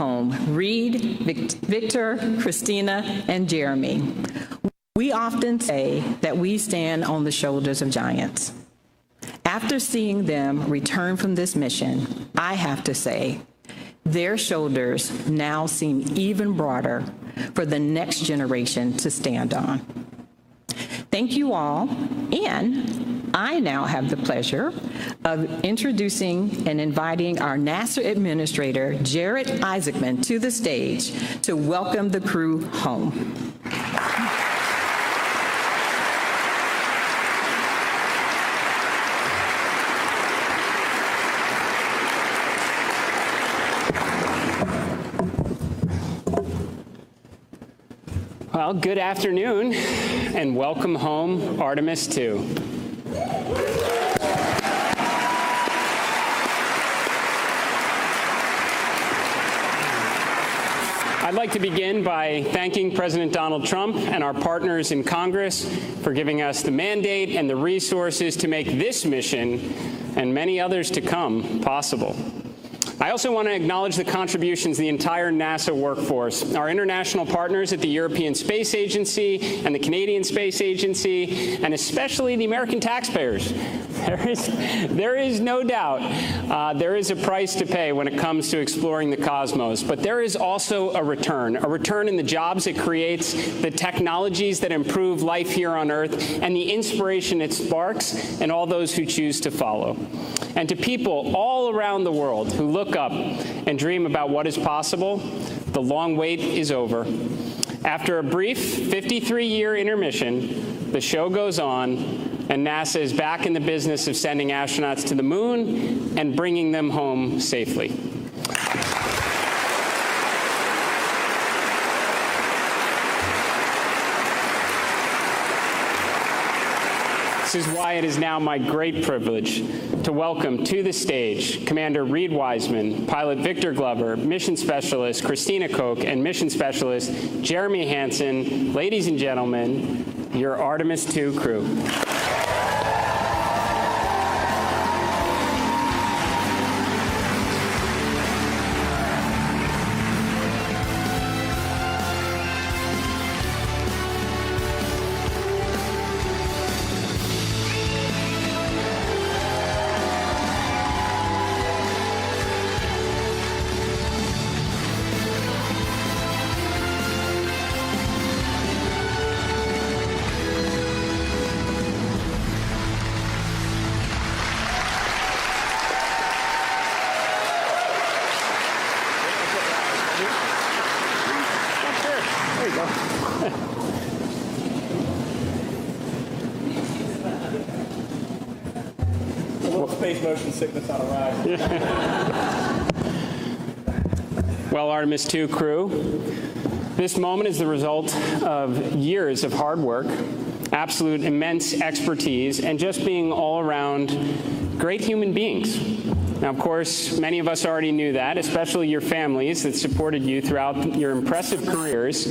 home Reed, Victor, Christina, and Jeremy. We often say that we stand on the shoulders of giants. After seeing them return from this mission, I have to say, their shoulders now seem even broader for the next generation to stand on. Thank you all, and I now have the pleasure of introducing and inviting our NASA Administrator, Jared Isaacman, to the stage to welcome the crew home. Well, good afternoon, and welcome home, Artemis II. I'd like to begin by thanking President Donald Trump and our partners in Congress for giving us the mandate and the resources to make this mission and many others to come possible. I also want to acknowledge the contributions of the entire NASA workforce, our international partners at the European Space Agency and the Canadian Space Agency, and especially the American taxpayers. There is no doubt there is a price to pay when it comes to exploring the cosmos, but there is also a return in the jobs it creates, the technologies that improve life here on Earth, and the inspiration it sparks in all those who choose to follow. And to people all around the world who look up and dream about what is possible, the long wait is over. After a brief 53-year intermission, the show goes on, and NASA is back in the business of sending astronauts to the moon and bringing them home safely. This is why it is now my great privilege to welcome to the stage Commander Reed Wiseman, Pilot Victor Glover, Mission Specialist Christina Koch, and Mission Specialist Jeremy Hansen. Ladies and gentlemen, your Artemis II crew. Space motion sickness on a ride. Well, Artemis II crew, this moment is the result of years of hard work, absolute immense expertise, and just being all around great human beings. Now, of course, many of us already knew that, especially your families that supported you throughout your impressive careers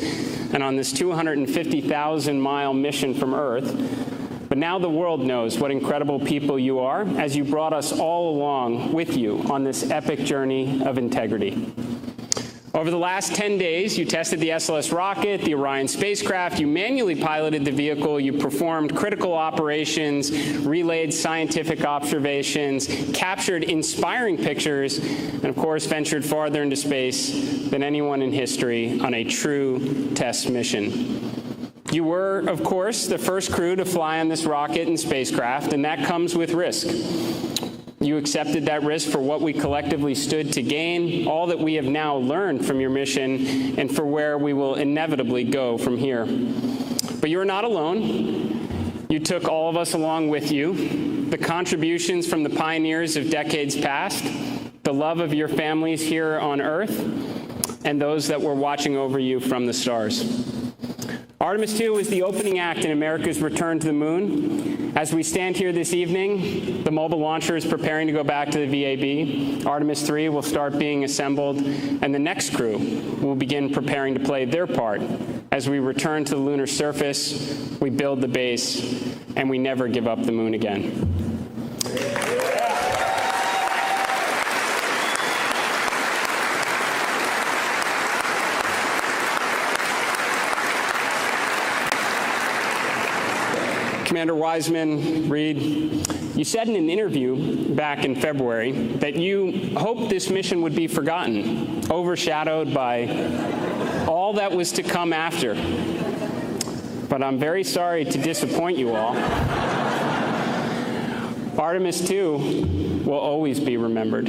and on this 250,000-mile mission from Earth. But now the world knows what incredible people you are, as you brought us all along with you on this epic journey of integrity. Over the last 10 days, you tested the SLS rocket, the Orion spacecraft, you manually piloted the vehicle, you performed critical operations, relayed scientific observations, captured inspiring pictures, and of course ventured farther into space than anyone in history on a true test mission. You were, of course, the first crew to fly on this rocket and spacecraft, and that comes with risk. You accepted that risk for what we collectively stood to gain, all that we have now learned from your mission, and for where we will inevitably go from here. But you're not alone. You took all of us along with you, the contributions from the pioneers of decades past, the love of your families here on Earth, and those that were watching over you from the stars. Artemis II was the opening act in America's return to the moon. As we stand here this evening, the mobile launcher is preparing to go back to the VAB. Artemis III will start being assembled, and the next crew will begin preparing to play their part as we return to the lunar surface, we build the base, and we never give up the moon again. Commander Wiseman, Reed, you said in an interview back in February that you hoped this mission would be forgotten, overshadowed by all that was to come after. But I'm very sorry to disappoint you all. Artemis II will always be remembered.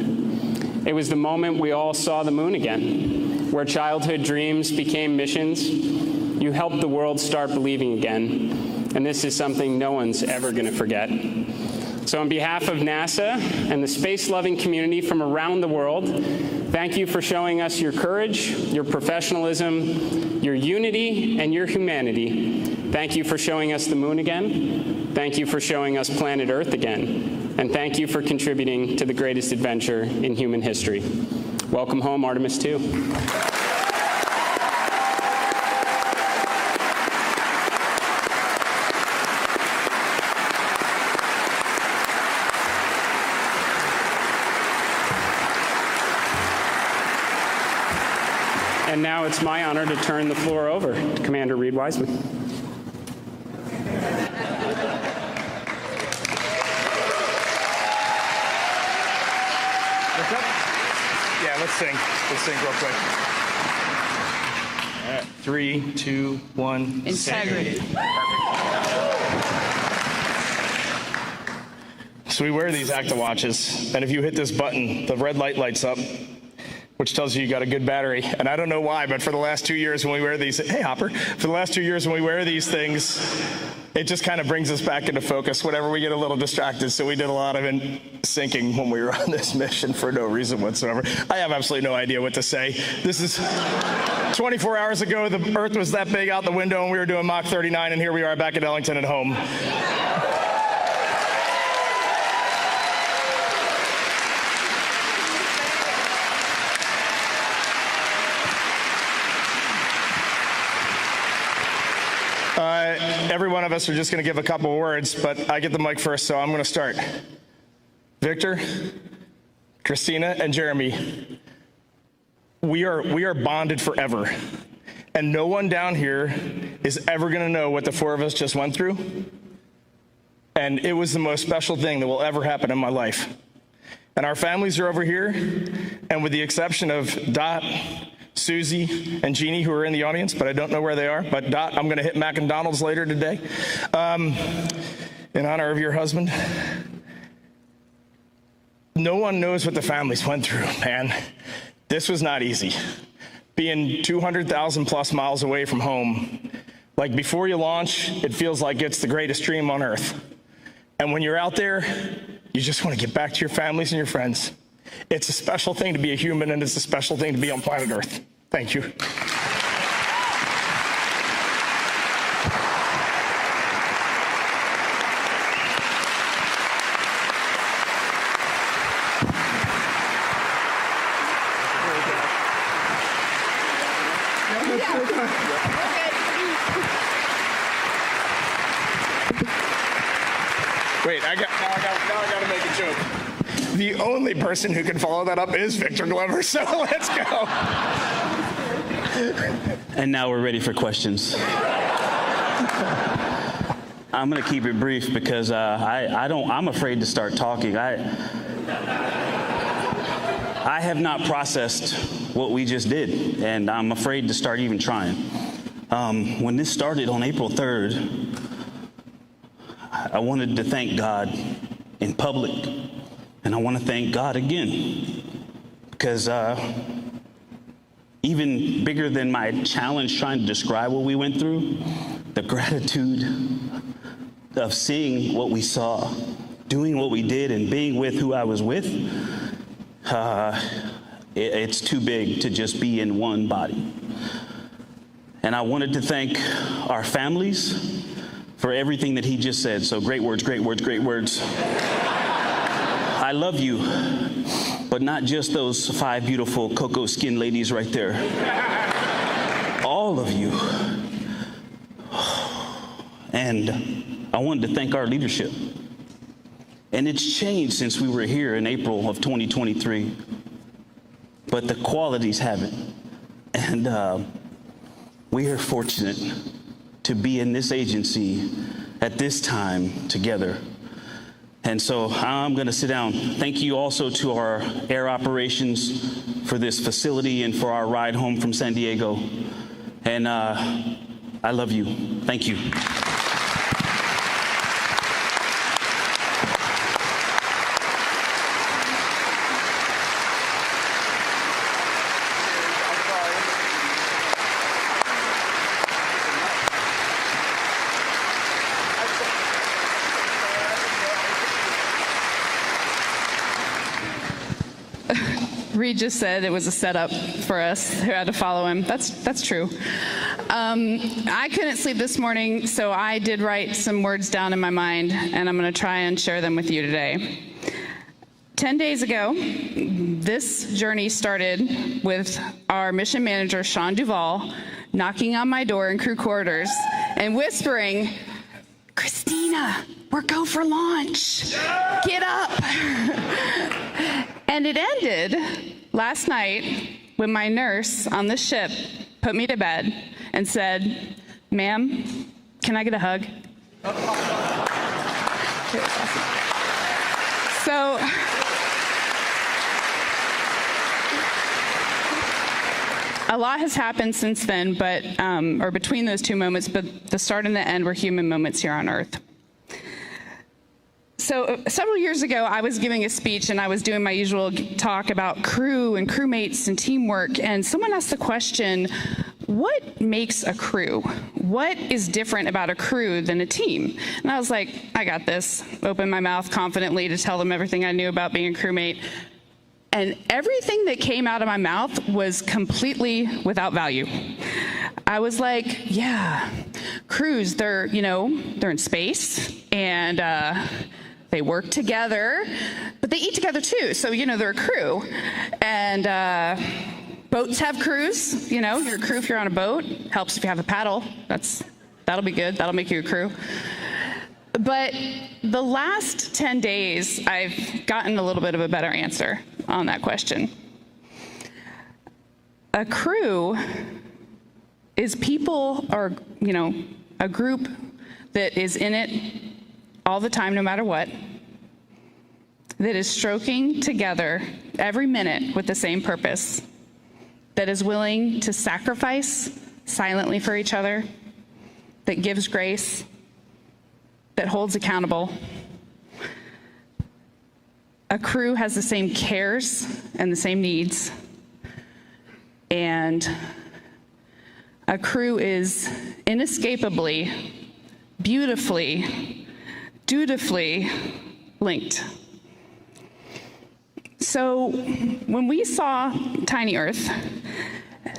It was the moment we all saw the moon again, where childhood dreams became missions. You helped the world start believing again, and this is something no one's ever going to forget. So on behalf of NASA and the space-loving community from around the world, thank you for showing us your courage, your professionalism, your unity, and your humanity. Thank you for showing us the moon again. Thank you for showing us planet Earth again. And thank you for contributing to the greatest adventure in human history. Welcome home, Artemis II. And now it's my honor to turn the floor over to Commander Reed Wiseman. Yeah, let's sing. Let's sing real quick. All right, 3, 2, 1. Integrity. So we wear these Acta watches, and if you hit this button, the red light lights up, which tells you got a good battery. And I don't know why, but for the last 2 years when we wear these, hey Hopper, for the last 2 years when we wear these things, it just kind of brings us back into focus whenever we get a little distracted. So we did a lot of syncing when we were on this mission for no reason whatsoever. I have absolutely no idea what to say. This is 24 hours ago, the Earth was that big out the window and we were doing Mach 39, and here we are back at Ellington at home. Every one of us are just going to give a couple of words, but I get the mic first, so I'm going to start. Victor, Christina, and Jeremy, we are bonded forever, and no one down here is ever going to know what the four of us just went through, and it was the most special thing that will ever happen in my life. And our families are over here, and with the exception of Dot, Susie, and Jeannie, who are in the audience, but I don't know where they are. But Dot, I'm going to hit McDonald's later today in honor of your husband. No one knows what the families went through, man. This was not easy. Being 200,000 plus miles away from home, like before you launch, it feels like it's the greatest dream on earth. And when you're out there, you just want to get back to your families and your friends. It's a special thing to be a human, and it's a special thing to be on planet Earth. Thank you. Wait, now I got to make a joke. The only person who can follow that up is Victor Glover, so let's go. And now we're ready for questions. I'm going to keep it brief because I'm afraid to start talking. I have not processed what we just did, and I'm afraid to start even trying. When this started on April 3rd, I wanted to thank God in public. And I want to thank God again, because even bigger than my challenge trying to describe what we went through, the gratitude of seeing what we saw, doing what we did, and being with who I was with, it's too big to just be in one body. And I wanted to thank our families for everything that he just said. So great words, great words, great words. I love you, but not just those 5 beautiful cocoa skin ladies right there. All of you. And I wanted to thank our leadership. And it's changed since we were here in April of 2023. But the qualities haven't. And we are fortunate to be in this agency at this time together. And so I'm going to sit down. Thank you also to our air operations for this facility and for our ride home from San Diego. And I love you. Thank you. Reed just said it was a setup for us who had to follow him. That's true. I couldn't sleep this morning, so I did write some words down in my mind, and I'm going to try and share them with you today. 10 days ago, this journey started with our mission manager, Sean Duvall, knocking on my door in crew quarters and whispering, "Christina, we're go for launch. Get up." And it ended last night when my nurse on the ship put me to bed and said, "Ma'am, can I get a hug?" So a lot has happened since then, but or between those two moments, but the start and the end were human moments here on Earth. So several years ago, I was giving a speech and I was doing my usual talk about crew and crewmates and teamwork, and someone asked the question, what makes a crew? What is different about a crew than a team? And I was like, I got this. Opened my mouth confidently to tell them everything I knew about being a crewmate. And everything that came out of my mouth was completely without value. I was like, yeah, crews, they're in space, and they work together, but they eat together too. So, they're a crew. And boats have crews. You're a crew if you're on a boat. Helps if you have a paddle. That'll be good. That'll make you a crew. But the last 10 days, I've gotten a little bit of a better answer on that question. A crew is people or, a group that is in it all the time, no matter what, that is stroking together every minute with the same purpose, that is willing to sacrifice silently for each other, that gives grace, that holds accountable. A crew has the same cares and the same needs, and a crew is inescapably, beautifully, dutifully linked. So when we saw Tiny Earth,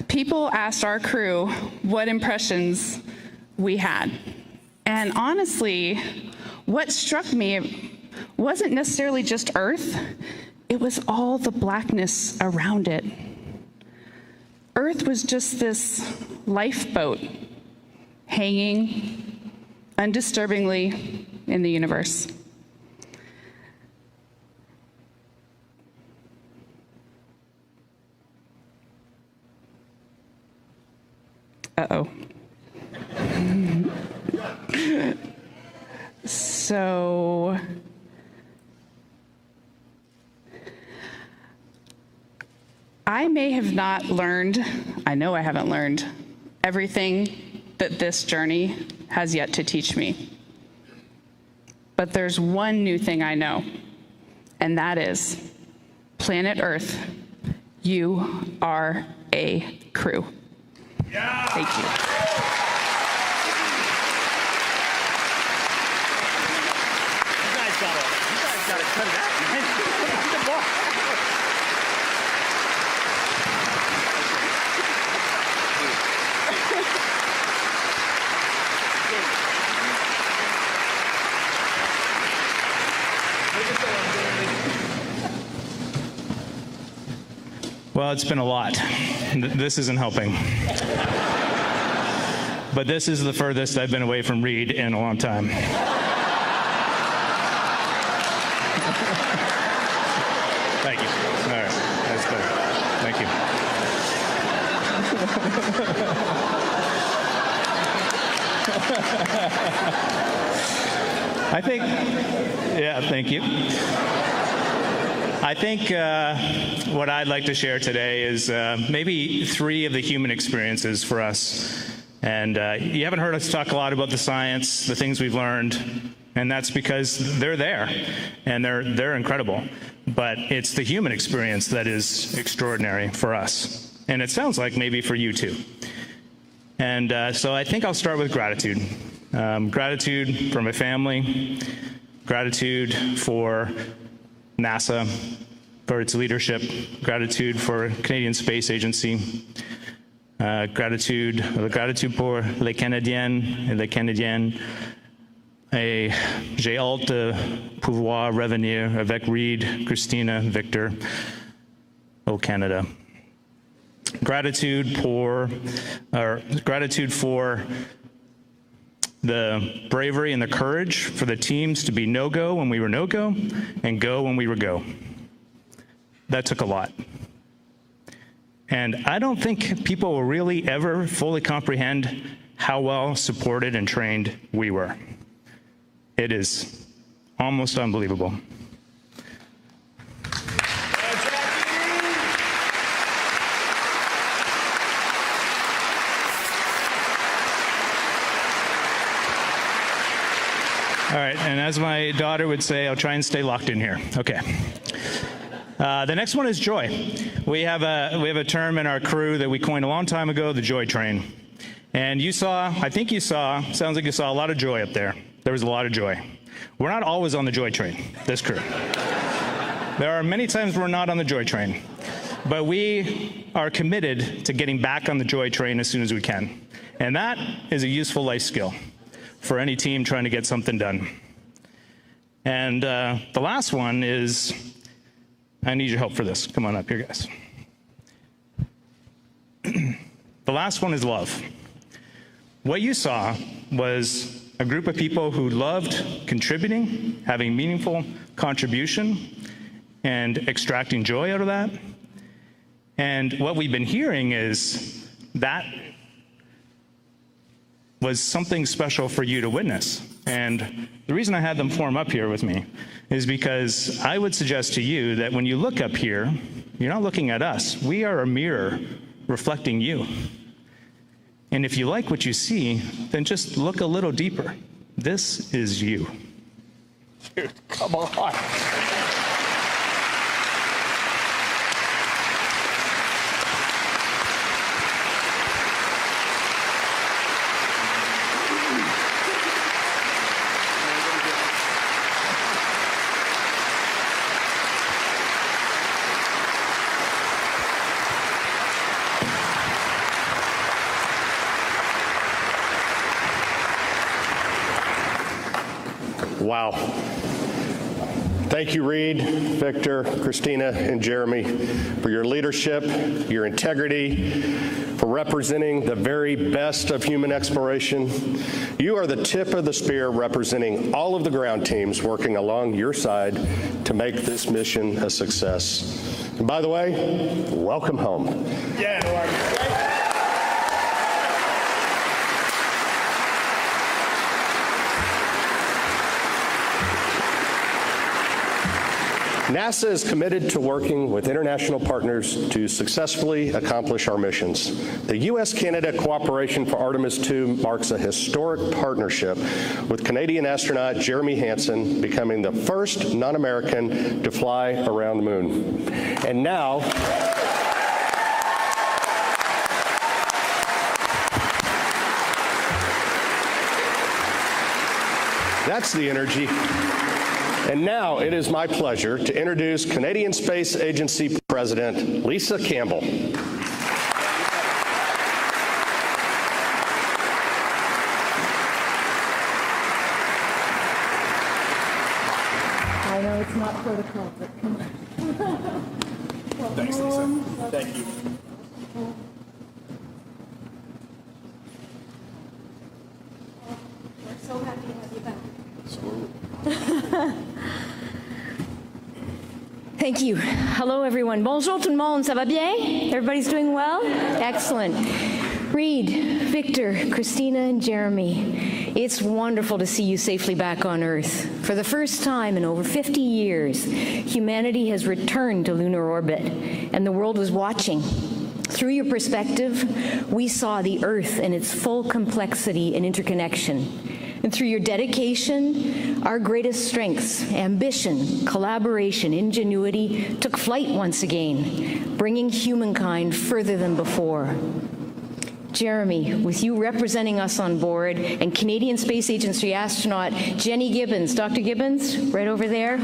people asked our crew what impressions we had. And honestly, what struck me wasn't necessarily just Earth, it was all the blackness around it. Earth was just this lifeboat hanging undisturbingly in the universe. Uh-oh. So I may have not learned, I know I haven't learned everything that this journey has yet to teach me. But there's one new thing I know, and that is, planet Earth, you are a crew. Yeah. Thank you. You guys gotta cut it out, man. Well, it's been a lot. This isn't helping. But this is the furthest I've been away from Reed in a long time. Thank you. All right, that's good. Thank you. I think, yeah, thank you. I think what I'd like to share today is maybe 3 of the human experiences for us. And you haven't heard us talk a lot about the science, the things we've learned, and that's because they're there, and they're incredible. But it's the human experience that is extraordinary for us. And it sounds like maybe for you too. And so I think I'll start with gratitude. Gratitude for my family, gratitude for NASA, for its leadership, gratitude for Canadian Space Agency, gratitude pour les Canadiennes et les Canadiens. Et j'ai hâte de pouvoir revenir avec Reed, Christina, Victor au Canada. Gratitude for the bravery and the courage for the teams to be no-go when we were no-go and go when we were go. That took a lot. And I don't think people will really ever fully comprehend how well supported and trained we were. It is almost unbelievable. All right, and as my daughter would say, I'll try and stay locked in here. Okay. The next one is joy. We have a term in our crew that we coined a long time ago, the joy train. And sounds like you saw a lot of joy up there. There was a lot of joy. We're not always on the joy train, this crew. There are many times we're not on the joy train. But we are committed to getting back on the joy train as soon as we can. And that is a useful life skill for any team trying to get something done. And the last one is, I need your help for this. Come on up here, guys. The last one is love. What you saw was a group of people who loved contributing, having meaningful contribution, and extracting joy out of that. And what we've been hearing is that was something special for you to witness. And the reason I had them form up here with me is because I would suggest to you that when you look up here, you're not looking at us. We are a mirror reflecting you. And if you like what you see, then just look a little deeper. This is you. Dude, come on. Wow. Thank you, Reed, Victor, Christina, and Jeremy, for your leadership, your integrity, for representing the very best of human exploration. You are the tip of the spear representing all of the ground teams working along your side to make this mission a success. And by the way, welcome home. Yeah. NASA is committed to working with international partners to successfully accomplish our missions. The U.S.-Canada cooperation for Artemis II marks a historic partnership, with Canadian astronaut Jeremy Hansen becoming the first non-American to fly around the moon. And now, that's the energy. And now it is my pleasure to introduce Canadian Space Agency President Lisa Campbell. I know it's not protocol, but come on. Thanks, Lisa. Thank you. We're so happy to have you back. Thank you. Hello, everyone. Bonjour tout le monde. Ça va bien? Everybody's doing well? Excellent. Reed, Victor, Christina, and Jeremy, it's wonderful to see you safely back on Earth. For the first time in over 50 years, humanity has returned to lunar orbit, and the world was watching. Through your perspective, we saw the Earth in its full complexity and interconnection. And through your dedication, our greatest strengths, ambition, collaboration, ingenuity, took flight once again, bringing humankind further than before. Jeremy, with you representing us on board, and Canadian Space Agency astronaut Jenny Gibbons. Dr. Gibbons, right over there.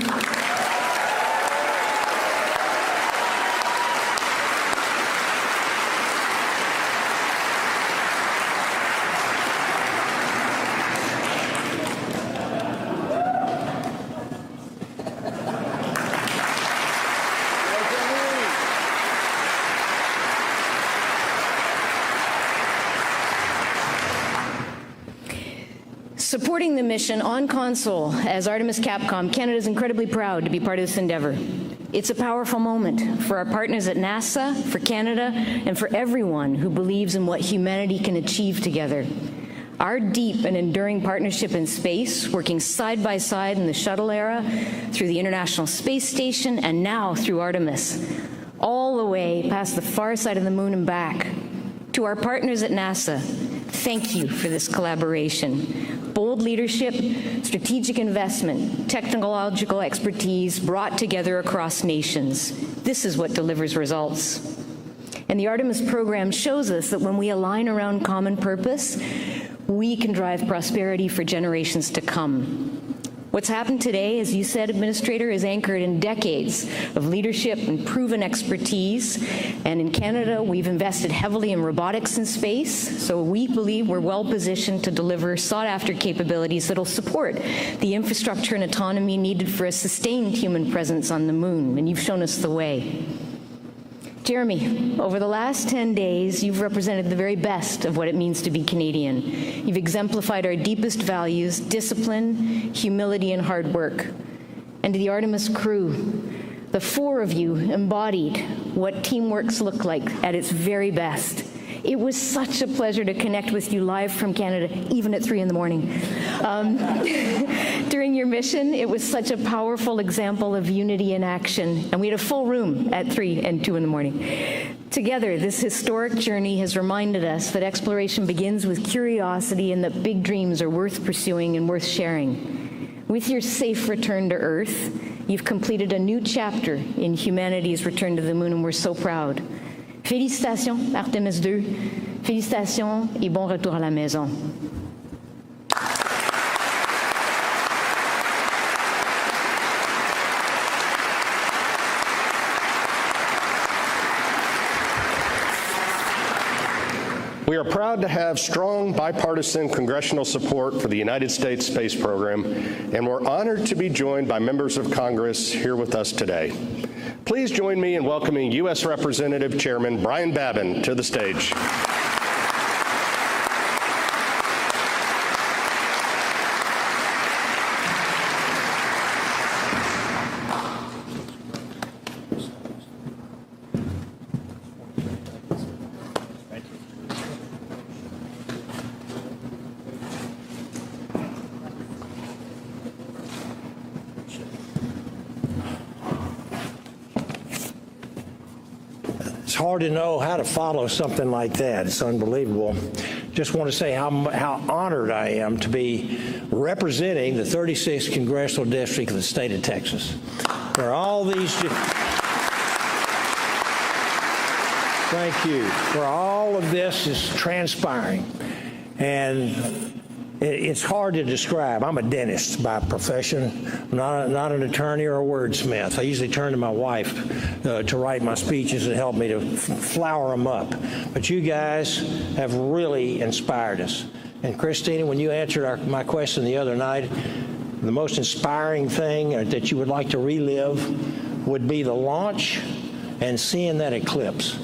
Supporting the mission on console as Artemis Capcom, Canada is incredibly proud to be part of this endeavor. It's a powerful moment for our partners at NASA, for Canada, and for everyone who believes in what humanity can achieve together. Our deep and enduring partnership in space, working side by side in the shuttle era, through the International Space Station, and now through Artemis, all the way past the far side of the moon and back. To our partners at NASA, thank you for this collaboration. Bold leadership, strategic investment, technological expertise brought together across nations. This is what delivers results. And the Artemis program shows us that when we align around common purpose, we can drive prosperity for generations to come. What's happened today, as you said, Administrator, is anchored in decades of leadership and proven expertise. And in Canada, we've invested heavily in robotics in space, so we believe we're well positioned to deliver sought-after capabilities that'll support the infrastructure and autonomy needed for a sustained human presence on the moon, and you've shown us the way. Jeremy, over the last 10 days, you've represented the very best of what it means to be Canadian. You've exemplified our deepest values, discipline, humility, and hard work. And to the Artemis crew, the four of you embodied what teamworks look like at its very best. It was such a pleasure to connect with you live from Canada, even at 3 in the morning. During your mission, it was such a powerful example of unity in action, and we had a full room at 3 and 2 in the morning. Together, this historic journey has reminded us that exploration begins with curiosity and that big dreams are worth pursuing and worth sharing. With your safe return to Earth, you've completed a new chapter in humanity's return to the moon, and we're so proud. Félicitations, Artemis II. Félicitations et bon retour à la maison. We are proud to have strong bipartisan congressional support for the United States space program, and we're honored to be joined by members of Congress here with us today. Please join me in welcoming U.S. Representative Chairman Brian Babin to the stage. It's hard to know how to follow something like that. It's unbelievable. Just want to say how honored I am to be representing the 36th Congressional District of the state of Texas. Where all these... Thank you. Where all of this is transpiring. And it's hard to describe. I'm a dentist by profession, not an attorney or a wordsmith. I usually turn to my wife to write my speeches and help me to flower them up. But you guys have really inspired us. And Christina, when you answered my question the other night, the most inspiring thing that you would like to relive would be the launch and seeing that eclipse.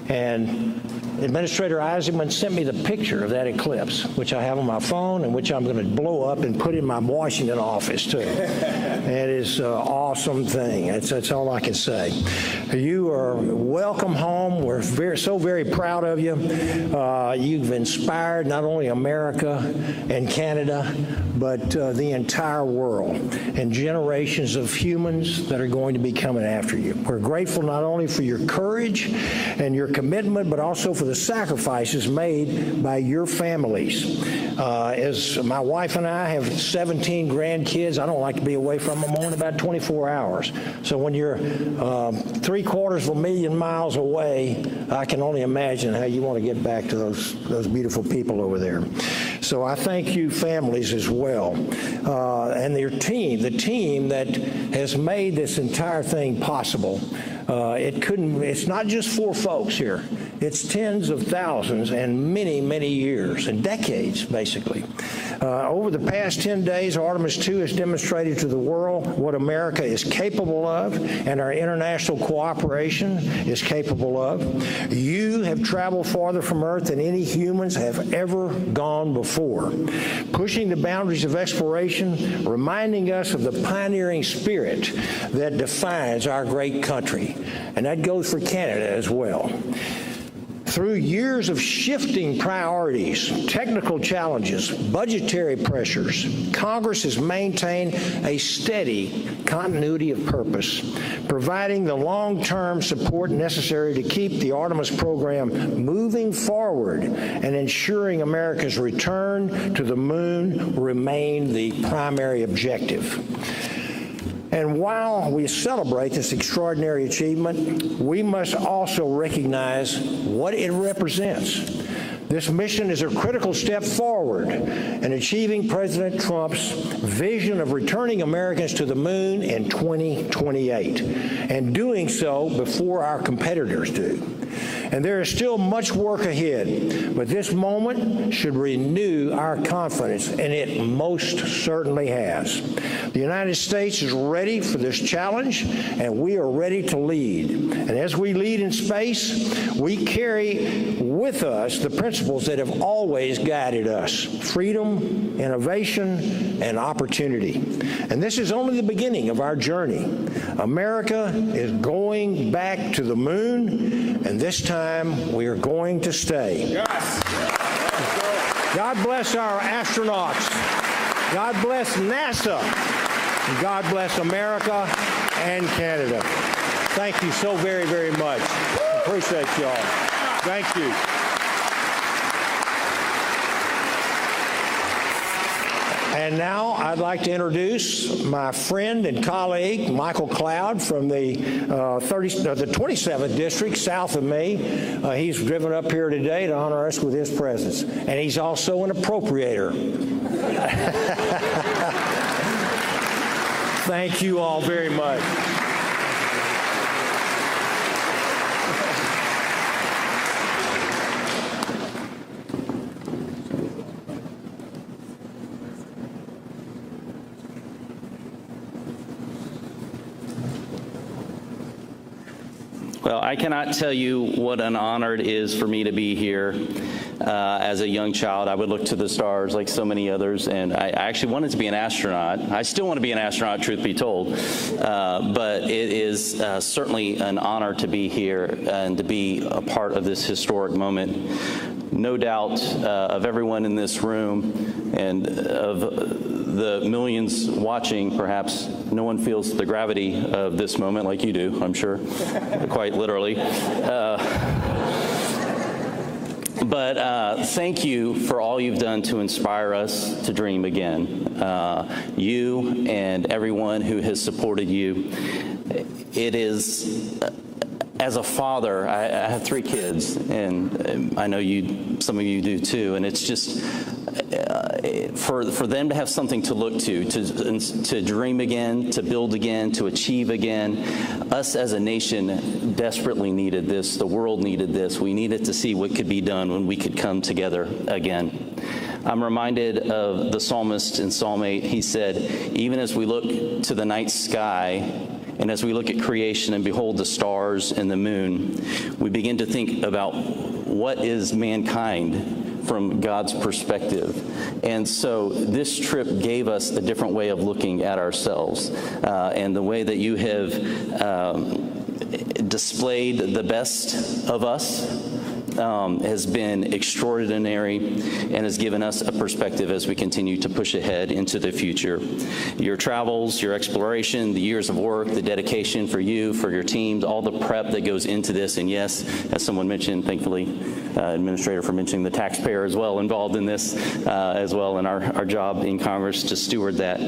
And Administrator Eisenman sent me the picture of that eclipse, which I have on my phone and which I'm going to blow up and put in my Washington office, too. It is an awesome thing. That's all I can say. You are welcome home. We're so very proud of you. You've inspired not only America and Canada, but the entire world and generations of humans that are going to be coming after you. We're grateful not only for your courage and your commitment, but also for the sacrifices made by your families. As my wife and I have 17 grandkids, I don't like to be away from them more than about 24 hours. So when you're 750,000 miles away, I can only imagine how you want to get back to those beautiful people over there. So I thank you families as well. And your team, the team that has made this entire thing possible. It's not just 4 folks here. It's tens of thousands and many, many years and decades, basically. Over the past 10 days, Artemis II has demonstrated to the world what America is capable of and our international cooperation is capable of. You have traveled farther from Earth than any humans have ever gone before, pushing the boundaries of exploration, reminding us of the pioneering spirit that defines our great country. And that goes for Canada as well. Through years of shifting priorities, technical challenges, budgetary pressures, Congress has maintained a steady continuity of purpose, providing the long-term support necessary to keep the Artemis program moving forward and ensuring America's return to the moon remain the primary objective. And while we celebrate this extraordinary achievement, we must also recognize what it represents. This mission is a critical step forward in achieving President Trump's vision of returning Americans to the moon in 2028, and doing so before our competitors do. And there is still much work ahead, but this moment should renew our confidence, and it most certainly has. The United States is ready for this challenge, and we are ready to lead. And as we lead in space, we carry with us the principles that have always guided us: freedom, innovation, and opportunity. And this is only the beginning of our journey. America is going back to the moon, and this time we are going to stay. Yes. God bless our astronauts. God bless NASA. And God bless America and Canada. Thank you so very, very much. Appreciate you all. Thank you. And now I'd like to introduce my friend and colleague, Michael Cloud, from the 27th District, south of me. He's driven up here today to honor us with his presence. And he's also an appropriator. Thank you all very much. Well, I cannot tell you what an honor it is for me to be here. As a young child, I would look to the stars like so many others, and I actually wanted to be an astronaut. I still want to be an astronaut, truth be told, but it is certainly an honor to be here and to be a part of this historic moment. No doubt of everyone in this room and of the millions watching, perhaps no one feels the gravity of this moment like you do, I'm sure, quite literally. But thank you for all you've done to inspire us to dream again. You and everyone who has supported you. It is, as a father, I have 3 kids, and I know some of you do too, and it's just, for them to have something to look to dream again, to build again, to achieve again. Us as a nation desperately needed this. The world needed this. We needed to see what could be done when we could come together again. I'm reminded of the psalmist in Psalm 8. He said, even as we look to the night sky, and as we look at creation and behold the stars and the moon, we begin to think about what is mankind from God's perspective. And so this trip gave us a different way of looking at ourselves. And the way that you have displayed the best of us has been extraordinary and has given us a perspective as we continue to push ahead into the future. Your travels, your exploration, the years of work, the dedication for you, for your teams, all the prep that goes into this, and yes, as someone mentioned, thankfully, Administrator for mentioning the taxpayer as well involved in this as well, in our job in Congress to steward that.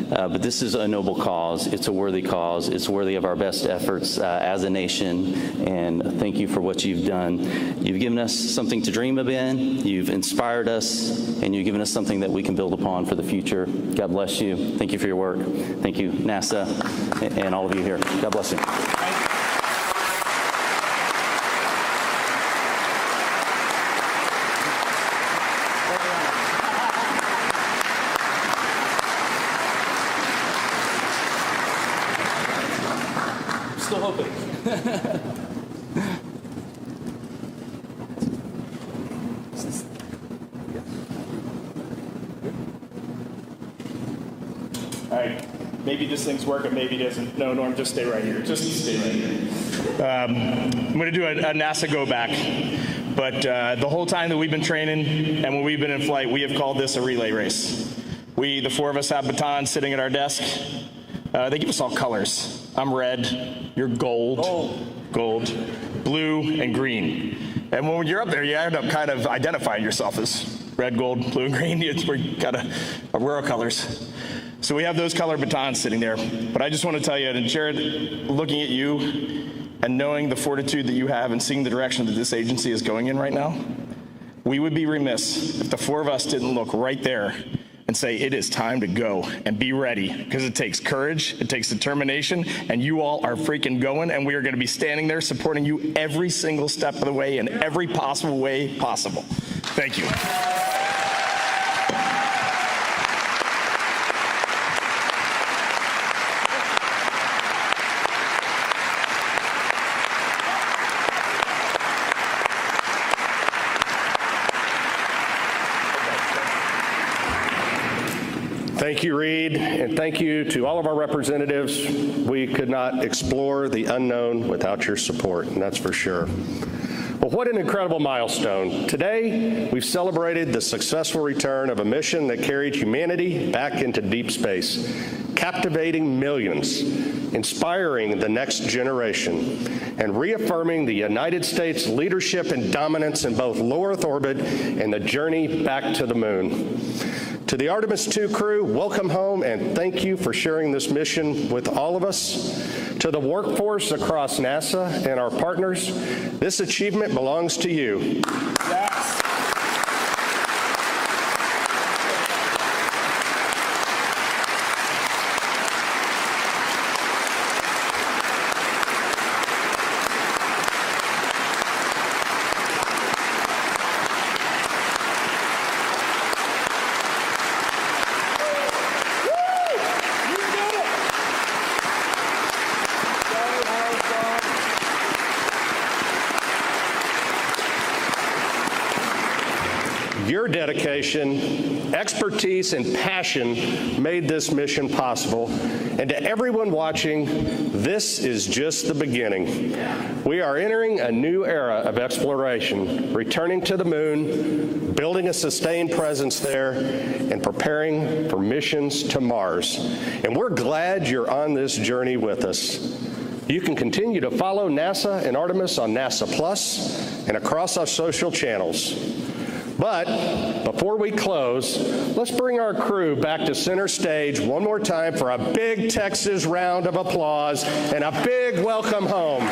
But this is a noble cause. It's a worthy cause. It's worthy of our best efforts as a nation, and thank you for what you've done. You've given us something to dream of in, you've inspired us, and you've given us something that we can build upon for the future. God bless you. Thank you for your work. Thank you, NASA, and all of you here. God bless you. Still hoping. All right, maybe this thing's working, maybe it isn't. No, Norm, just stay right here. Just stay right here. I'm going to do a NASA go back. But the whole time that we've been training and when we've been in flight, we have called this a relay race. The four of us have batons sitting at our desk. They give us all colors. I'm red, you're gold, blue, and green. And when you're up there, you end up kind of identifying yourself as red, gold, blue, and green. We're our colors. So we have those color batons sitting there. But I just want to tell you, and Jared, looking at you and knowing the fortitude that you have and seeing the direction that this agency is going in right now, we would be remiss if the four of us didn't look right there and say, it is time to go and be ready, because it takes courage, it takes determination, and you all are freaking going, and we are going to be standing there supporting you every single step of the way in every possible way possible. Thank you. Thank you, Reed, and thank you to all of our representatives. We could not explore the unknown without your support, and that's for sure. Well, what an incredible milestone. Today, we've celebrated the successful return of a mission that carried humanity back into deep space, captivating millions, inspiring the next generation, and reaffirming the United States' leadership and dominance in both low Earth orbit and the journey back to the moon. To the Artemis II crew, welcome home, and thank you for sharing this mission with all of us. To the workforce across NASA and our partners, this achievement belongs to you. Yes. Your dedication, expertise, and passion made this mission possible. And to everyone watching, this is just the beginning. We are entering a new era of exploration, returning to the moon, building a sustained presence there, and preparing for missions to Mars. And we're glad you're on this journey with us. You can continue to follow NASA and Artemis on NASA Plus and across our social channels. But before we close, let's bring our crew back to center stage one more time for a big Texas round of applause and a big welcome home.